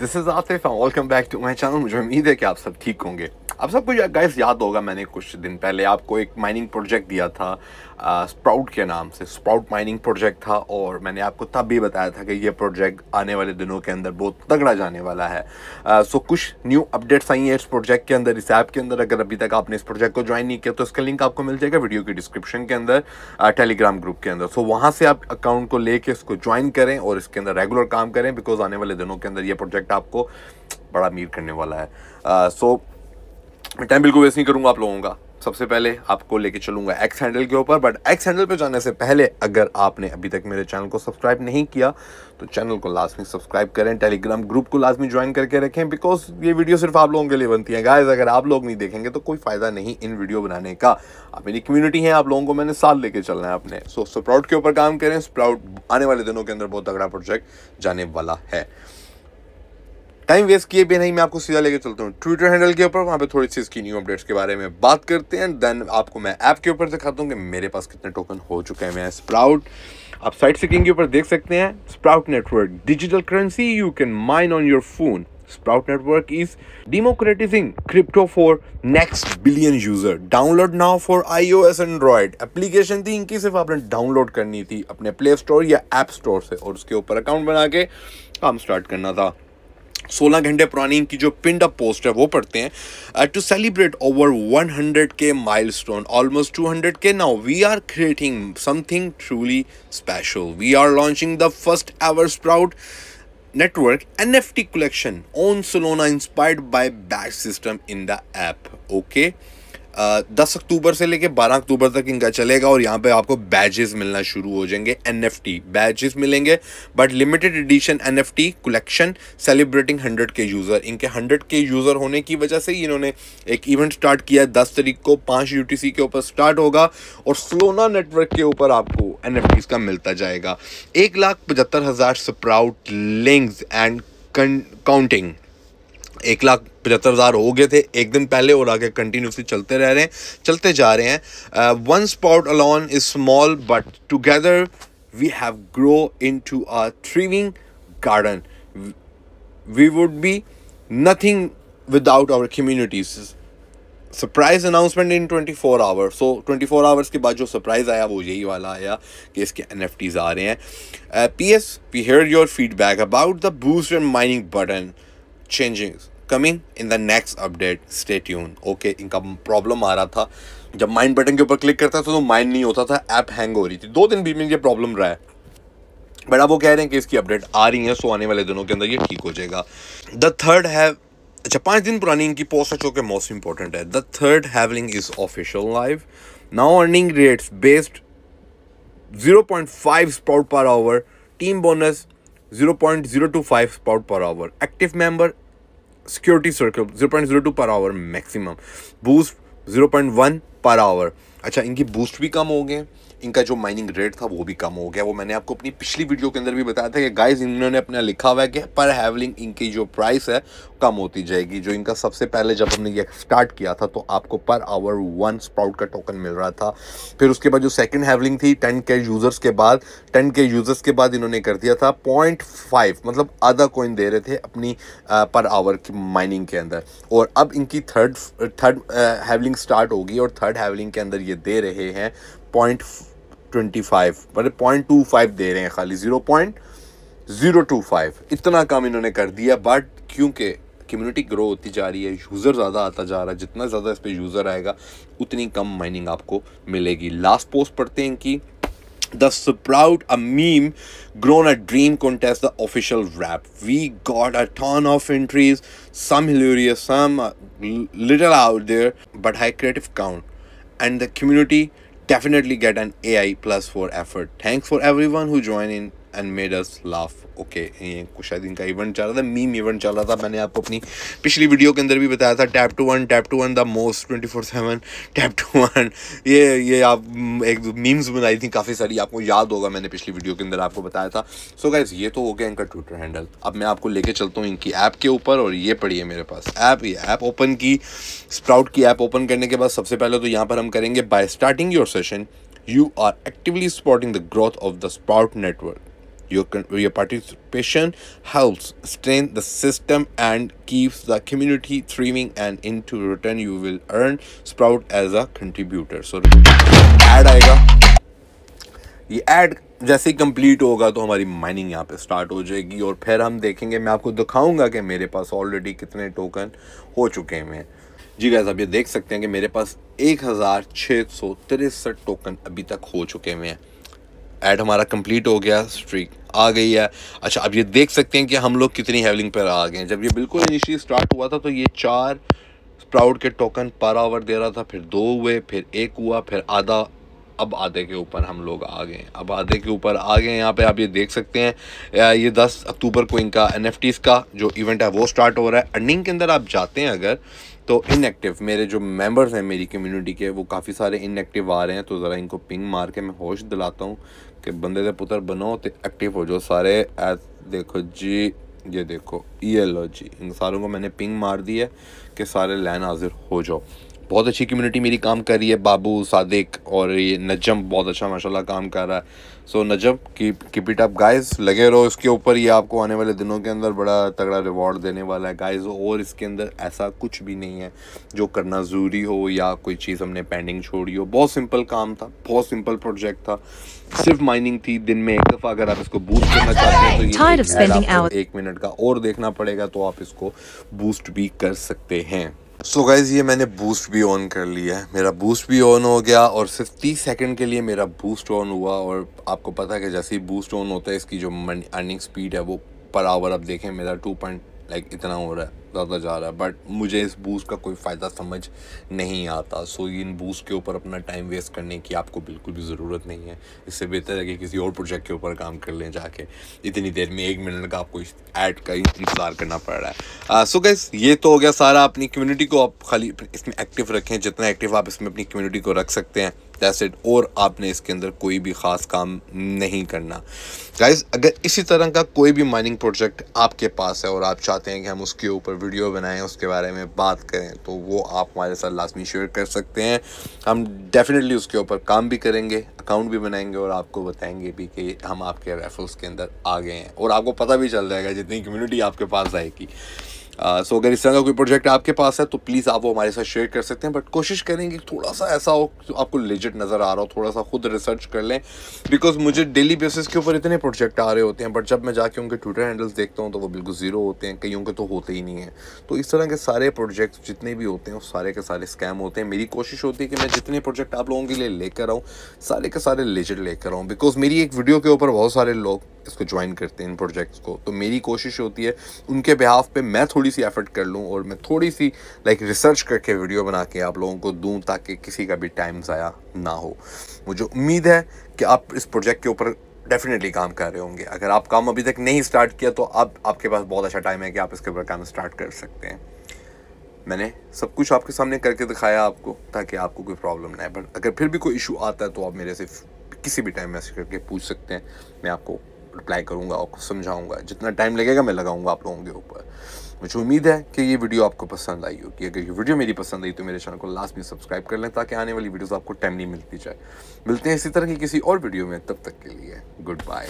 This is Atif, welcome back to my channel. मुझे उम्मीद है कि आप सब ठीक होंगे। आप सबको गाइस याद होगा, मैंने कुछ दिन पहले आपको एक माइनिंग प्रोजेक्ट दिया था स्प्राउट के नाम से। स्प्राउट माइनिंग प्रोजेक्ट था और मैंने आपको तब भी बताया था कि ये प्रोजेक्ट आने वाले दिनों के अंदर बहुत तगड़ा जाने वाला है। सो कुछ न्यू अपडेट्स आई हैं इस प्रोजेक्ट के अंदर, इस ऐप के अंदर। अगर अभी तक आपने इस प्रोजेक्ट को ज्वाइन नहीं किया तो इसका लिंक आपको मिल जाएगा वीडियो की डिस्क्रिप्शन के अंदर, टेलीग्राम ग्रुप के अंदर। सो वहाँ से आप अकाउंट को लेके इसको ज्वाइन करें और इसके अंदर रेगुलर काम करें, बिकॉज आने वाले दिनों के अंदर ये प्रोजेक्ट आपको बड़ा अमीर करने वाला है। सो मैं टाइम बिल्कुल वेस्ट नहीं करूंगा आप लोगों का। सबसे पहले आपको लेके चलूंगा एक्स हैंडल के ऊपर, बट एक्स हैंडल पे जाने से पहले अगर आपने अभी तक मेरे चैनल को सब्सक्राइब नहीं किया तो चैनल को लाजमी सब्सक्राइब करें, टेलीग्राम ग्रुप को लाजमी ज्वाइन करके रखें, बिकॉज ये वीडियो सिर्फ आप लोगों के लिए बनती है गाइस। अगर आप लोग नहीं देखेंगे तो कोई फायदा नहीं इन वीडियो बनाने का। आप मेरी कम्युनिटी है, आप लोगों को मैंने साथ लेके चलना है अपने। सो स्प्राउट के ऊपर काम करें। स्प्राउट आने वाले दिनों के अंदर बहुत तगड़ा प्रोजेक्ट जाने वाला है। टाइम वेस्ट किए भी नहीं, मैं आपको सीधा लेके चलता हूँ ट्विटर हैंडल के ऊपर। वहाँ पे थोड़ी सी इसकी न्यू अपडेट्स के बारे में बात करते हैं, देन आपको मैं ऐप के ऊपर दिखाता हूँ कि मेरे पास कितने टोकन हो चुके हैं। मैं स्प्राउट, आप साइट सीकिंग के ऊपर देख सकते हैं, sprout network digital currency you can mine on your phone. Sprout Network is democratizing crypto for next billion user. Download now for iOS and Android. Application थी इनकी, सिर्फ आपने डाउनलोड करनी थी अपने प्ले स्टोर या ऐप स्टोर से और उसके ऊपर अकाउंट बना के काम स्टार्ट करना था। 16 घंटे पुरानी इनकी जो पिंड अप पोस्ट है वो पढ़ते हैं। To celebrate over 100K milestone, almost 200K now, we are creating something truly special. We are launching the first ever Sprout network NFT collection on Solana inspired by batch system in the app. Okay, 10 अक्टूबर से लेके 12 अक्टूबर तक इनका चलेगा और यहाँ पे आपको badges मिलना शुरू हो जाएंगे। NFT बैजेस मिलेंगे, but limited edition NFT collection celebrating 100K user. इनके 100K यूज़र होने की वजह से इन्होंने एक इवेंट स्टार्ट किया 10 तारीख को 5 UTC के ऊपर स्टार्ट होगा और सोलोना नेटवर्क के ऊपर आपको NFTs का मिलता जाएगा। 1,75,000 स्प्राउट लिंक्स एंड काउंटिंग। 1,75,000 हो गए थे एक दिन पहले और आगे कंटिन्यूसली चलते जा रहे हैं। One spot alone is small but together we have grow into a thriving garden. We would be nothing without our communities. Surprise announcement in 24 hours. So 24 hours के बाद जो सरप्राइज आया वो यही वाला आया कि इसके NFTs आ रहे हैं। PS, we hear your feedback about the boost and mining button changing coming in the next update, stay tune. Okay, इनका प्रॉब्लम आ रहा था जब माइन बटन के ऊपर क्लिक करता था तो माइन नहीं होता था, ऐप हैंग हो रही थी। 2 दिन बीच में ये प्रॉब्लम रहा है, बट अब वो कह रहे हैं कि इसकी अपडेट आ रही है। सो आने वाले दिनों के अंदर ये ठीक हो जाएगा। द थर्ड हैव, अच्छा 5 दिन पुरानी इनकी पोस्ट है जो कि मोस्ट इंपॉर्टेंट है। The third halving is official live now, earning rates based 0.5 spout per hour, team bonus 0.025 spout per hour, active member security circle 0.02 per our maximum, boost 0.1 per hour. अच्छा, इनकी boost भी कम हो गए, इनका जो mining rate था वो भी कम हो गया। वो मैंने आपको अपनी पिछली वीडियो के अंदर भी बताया था कि गाइस इन्होंने अपना लिखा हुआ है कि पर हैवलिंग इनकी जो प्राइस है कम होती जाएगी। जो इनका सबसे पहले जब हमने ये स्टार्ट किया था तो आपको पर आवर 1 स्प्राउट का टोकन मिल रहा था। फिर उसके बाद जो सेकंड हैवलिंग थी 10K यूज़र्स के बाद, 10K यूज़र्स के बाद इन्होंने कर दिया था 0.5, मतलब आधा कॉइन दे रहे थे अपनी पर आवर की माइनिंग के अंदर। और अब इनकी थर्ड हैवलिंग स्टार्ट होगी और थर्ड हैवलिंग के अंदर ये दे रहे हैं 0.25, मतलब 0.25 दे रहे हैं, खाली 0.025। इतना कम इन्होंने कर दिया, बट क्योंकि कम्युनिटी ग्रो होती जा रही है, यूज़र ज़्यादा आता जा रहा है, जितना ज़्यादा इस पर यूज़र आएगा उतनी कम माइनिंग आपको मिलेगी। लास्ट पोस्ट पढ़ते हैं इनकी। The Sprout, a meme, grown a dream contest, the official wrap. We got a ton of entries, some hilarious, some little out there, but high creative count. And the community definitely get an AI plus for effort. Thanks for everyone who joined in and made us laugh. Okay, ये कुछ शायद इनका event चल रहा था, meme event चल रहा था। मैंने आपको अपनी पिछली वीडियो के अंदर भी बताया था, tap to one the most 24/7 tap to one. ये आप एक मीम्स बनाई थी काफ़ी सारी, आपको याद होगा, मैंने पिछली वीडियो के अंदर आपको बताया था। सो गाइस, ये तो हो गया इनका ट्विटर हैंडल। अब मैं आपको लेके चलता हूँ इनकी ऐप के ऊपर और ये पढ़िए मेरे पास ऐप। ये ऐप ओपन की, स्प्राउट की ऐप ओपन करने के बाद सबसे पहले तो यहाँ पर हम करेंगे by starting your session you are actively supporting the growth of the Sprout network. Your participation helps strengthen the system and keeps the community thriving, and into return you will earn Sprout as a contributor. So add आएगा, ये add जैसे ही complete होगा तो हमारी mining यहाँ पे start हो जाएगी और फिर हम देखेंगे, मैं आपको दिखाऊंगा कि मेरे पास ऑलरेडी कितने टोकन हो चुके हैं। जी गाइस, आप ये देख सकते हैं कि मेरे पास 1663 टोकन अभी तक हो चुके हैं। ऐड हमारा कंप्लीट हो गया, स्ट्रीक आ गई है। अच्छा, अब ये देख सकते हैं कि हम लोग कितनी हैवलिंग पर आ गए हैं। जब ये बिल्कुल इनिशियली स्टार्ट हुआ था तो ये 4 स्प्राउट के टोकन पर आवर दे रहा था, फिर 2 हुए, फिर 1 हुआ, फिर आधा, अब आधे के ऊपर हम लोग आ गए, अब आधे के ऊपर आ गए। यहाँ पे आप ये देख सकते हैं ये 10 अक्टूबर को इनका NFTs का जो इवेंट है वो स्टार्ट हो रहा है। अर्निंग के अंदर आप जाते हैं अगर, तो इनएक्टिव मेरे जो मेंबर्स हैं मेरी कम्युनिटी के, वो काफ़ी सारे इनएक्टिव आ रहे हैं। तो ज़रा इनको पिंग मार के मैं होश दिलाता हूँ कि बंदे दे पुत्र बनो तो एक्टिव हो जाओ सारे। देखो जी, ये देखो, ये लो जी, इन सारों को मैंने पिंग मार दी है कि सारे लाइन हाजिर हो जाओ। बहुत अच्छी कम्युनिटी मेरी काम कर रही है। बाबू, सादिक और ये नजम बहुत अच्छा माशाल्लाह काम कर रहा है। सो नजम, कीप इट अप गाइस, लगे रहो इसके ऊपर। ये आपको आने वाले दिनों के अंदर बड़ा तगड़ा रिवॉर्ड देने वाला है गाइस। और इसके अंदर ऐसा कुछ भी नहीं है जो करना ज़रूरी हो या कोई चीज़ हमने पेंडिंग छोड़ी हो। बहुत सिंपल काम था, बहुत सिंपल प्रोजेक्ट था, सिर्फ माइनिंग थी। दिन में एक दफ़ा अगर आप इसको बूस्ट करना चाहते हैं तो ये 1 मिनट का और देखना पड़ेगा, तो आप इसको बूस्ट भी कर सकते हैं। सो गाइज, ये मैंने बूस्ट भी ऑन कर लिया है, मेरा बूस्ट भी ऑन हो गया और सिर्फ 30 सेकंड के लिए मेरा बूस्ट ऑन हुआ। और आपको पता है कि जैसे ही बूस्ट ऑन होता है इसकी जो अर्निंग स्पीड है वो पर आवर, अब देखें मेरा 2 पॉइंट इतना हो रहा है, ज़्यादा जा रहा है। बट मुझे इस बूस्ट का कोई फ़ायदा समझ नहीं आता। सो इन बूस्ट के ऊपर अपना टाइम वेस्ट करने की आपको बिल्कुल भी ज़रूरत नहीं है। इससे बेहतर है कि किसी और प्रोजेक्ट के ऊपर काम कर लें जाके। इतनी देर में 1 मिनट का आपको ऐड का इंतज़ार करना पड़ रहा है। सो गाइस, ये तो हो गया सारा। अपनी कम्युनिटी को आप खाली इसमें एक्टिव रखें, जितना एक्टिव आप इसमें अपनी कम्युनिटी को रख सकते हैं, दैट्स इट। और आपने इसके अंदर कोई भी ख़ास काम नहीं करना गाइस। अगर इसी तरह का कोई भी माइनिंग प्रोजेक्ट आपके पास है और आप चाहते हैं कि हम उसके ऊपर वीडियो बनाएं, उसके बारे में बात करें, तो वो आप हमारे साथ लाजमी शेयर कर सकते हैं। हम डेफिनेटली उसके ऊपर काम भी करेंगे, अकाउंट भी बनाएंगे और आपको बताएंगे भी कि हम आपके रेफरल्स के अंदर आ गए हैं। और आपको पता भी चल जाएगा जितनी कम्युनिटी आपके पास आएगी। सो अगर इस तरह का कोई प्रोजेक्ट आपके पास है तो प्लीज़ आप वो हमारे साथ शेयर कर सकते हैं। बट कोशिश करेंगे थोड़ा सा ऐसा हो जो आपको लेजिट नज़र आ रहा हो, थोड़ा सा खुद रिसर्च कर लें। बिकॉज मुझे डेली बेसिस के ऊपर इतने प्रोजेक्ट आ रहे होते हैं, बट जब मैं जाके उनके ट्विटर हैंडल्स देखता हूँ तो वो बिल्कुल ज़ीरो होते हैं, कईयों के तो होते ही नहीं हैं। तो इस तरह के सारे प्रोजेक्ट्स जितने भी होते हैं वो सारे के सारे स्कैम होते हैं। मेरी कोशिश होती है कि मैं जितने प्रोजेक्ट आप लोगों के लिए लेकर आऊँ, सारे के सारे लेजिट लेकर आऊँ। बिकॉज मेरी एक वीडियो के ऊपर बहुत सारे लोग इसको ज्वाइन करते हैं, इन प्रोजेक्ट्स को। तो मेरी कोशिश होती है उनके बिहाफ पे मैं थोड़ी सी एफर्ट कर लूँ और मैं थोड़ी सी रिसर्च करके वीडियो बना के आप लोगों को दूं, ताकि किसी का भी टाइम ज़ाया ना हो। मुझे उम्मीद है कि आप इस प्रोजेक्ट के ऊपर डेफिनेटली काम कर रहे होंगे। अगर आप काम अभी तक नहीं स्टार्ट किया तो अब आपके पास बहुत अच्छा टाइम है कि आप इसके ऊपर काम स्टार्ट कर सकते हैं। मैंने सब कुछ आपके सामने करके दिखाया आपको, ताकि आपको कोई प्रॉब्लम ना है। बट अगर फिर भी कोई इशू आता है तो आप मेरे से किसी भी टाइम मैसेज करके पूछ सकते हैं, मैं आपको रिप्लाई करूंगा, आपको समझाऊंगा। जितना टाइम लगेगा मैं लगाऊंगा आप लोगों के ऊपर। मुझे उम्मीद है कि ये वीडियो आपको पसंद आई होगी। अगर ये वीडियो मेरी पसंद आई तो मेरे चैनल को लास्ट में सब्सक्राइब कर लें, ताकि आने वाली वीडियोस आपको टाइम नहीं मिलती जाए। मिलते हैं इसी तरह की किसी और वीडियो में, तब तक के लिए गुड बाय।